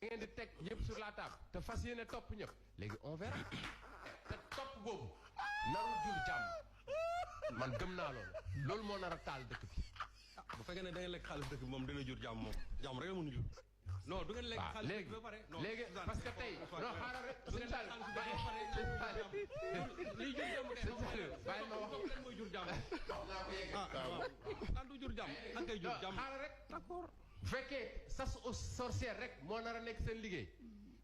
ngeen di teg yëpp sur la table te fas yéene topp ñëpp léegi on verra te topp boobu narul jur jàmm man gëm naa loolu moo nar a taal dëkk bi. bu fekkee ne da ngeen lekk xaalis dëkk bi moom dina jur jàmm moom jàmm rek la mën a jur. non du ngeen lekk xaalis dëkk bi ba pare. léegi parce que tey non xaaral rek. du ngeen lekk xaalis dëkk bi ba pare liy jur jàmm kay. bàyyi ma wax leen mooy jur jàmm. ah du jur jàmm ak kay jur jàmm. xaaral rek d'accord. bu fekkee sas aux sorcières rek moo nar a nekk seen liggéey.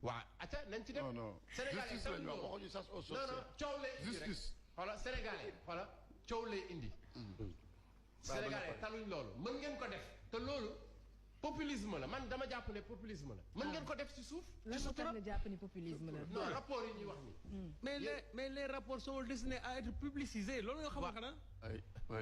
waaw acca nañ ci dem. non non Sénégalais justice lañ wax waxuñu sas aux sorcières. non non coow lay indi rek justice. xoola Sénégalais xoola coow lay indi. Sénégalais taluñ loolu mën ngeen ko def te loolu populisme la man dama jàpp ne populisme la. mën ngeen ko def ci suuf. lan moo tax nga jàpp ni populisme la. non rapport yi ñuy wax ni mais les rapports sont destinés à être publicisés loolu nga xam nga xanaa.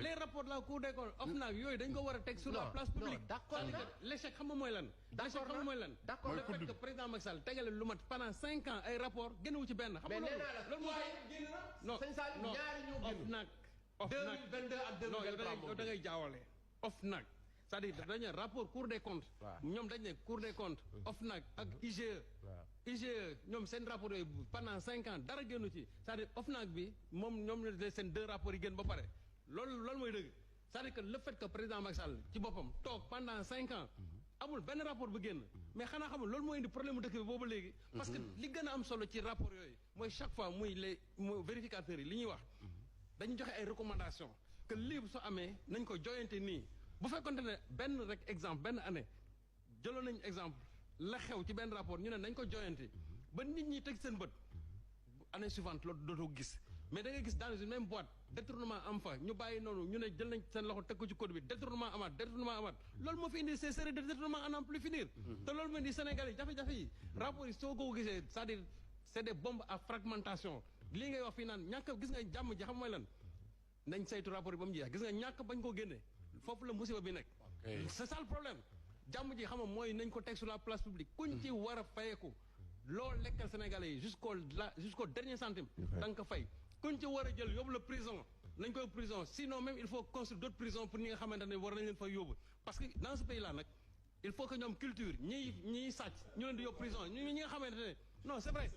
les rapports de la Cour des comptes OFNAC yooyu dañ ko war a teg sur la place publique. non d'accord l'échec xam nga mooy lan. l'échec xam nga mooy lan. d'accord le fait que président Macky Sall tegale lu mat pendant 5 ans ay rapports génnewu ci benn. xam nga mais nee loolu naa la génn na. non sëñ Sall ñaari ñoo génn. OFNAC 2022 ak 2023 non yow da ngay jaawale. OFNAC c'est-à-dire dañu rapport Cour des comptes. ñoom dañ ne Cour des comptes. OFNAC ak IGE. IGE ñoom seen rapport yooyu pendant 5 ans dara génnu ci c'est-à-dire OFNAC bi moom ñoom la seen 2 rapports yi génn ba pare loolu mooy dëgg c'est-à-dire que le fait que président Macky Sall ci boppam toog pendant 5 ans. amul benn rapport bu génn mais xanaa xamul loolu mooy indi problème mu dëkk bi boobu léegi. parce que li gën a am solo ci rapport yooyu mooy chaque fois muy les vérificateurs yi li ñuy wax. dañu joxe ay recommandations que lii bu soo amee nañ ko joyante nii bu fekkonte ne benn rek exemple benn année jëloon nañ exemple la xew ci benn rapport ñu ne nañ ko joyante ba nit ñi teg seen bët année suivante loolu dootoo gis mais da ngay gis dans une même boîte détournement am fa ñu bàyyi noonu ñu ne jël nañ seen loxo teg ko ci code bi détournement amaat loolu moo fi indi ces séries de détournement à n'en plus finir te loolu moo indi Sénégal yi jafe-jafe yi rapport yi soo ko gisee c'est-à-dire c'est des bombes à fragmentation lii ngay wax fii naan ñàkk gis nga jàmm ji xam mooy lan nañ saytu rapport yi ba mu jeex gis nga ñàkk bañ koo génne foofu la musiba bi nekk c'est ça le problème jàmm ji xam nga mooy nañ ko teg sur la place publique kuñ ci war a fayeeku loolu lekkal Sénégalais yi jusqu'au dernier centime da nga ko fay kuñ ci war a jël yóbbu la prison nañ ko prison sinon même il faut construire d'autres prisons pour ñi nga xamante ne war nañ leen fa yóbbu parce que dans ce pays là nag il faut que ñoom culture ñiy sàcc ñu leen di yóbbu prison ñi nga xamante ne non c'est vrai